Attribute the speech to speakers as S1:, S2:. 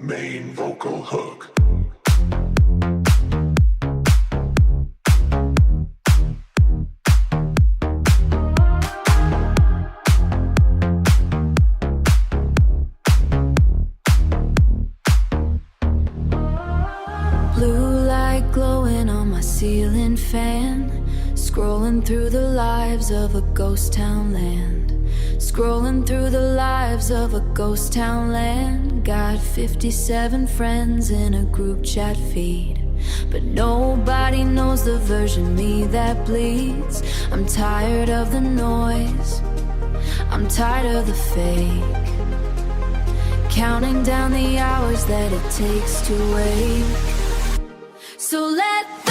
S1: Main vocal hook.
S2: Blue light glowing on my ceiling fan, scrolling through the lives of a ghost town land. Scrolling through the lives of a ghost town land. Got 57 friends in a group chat feed, but nobody knows the version of me that bleeds. I'm tired of the noise, I'm tired of the fake, counting down the hours that it takes to wake. So let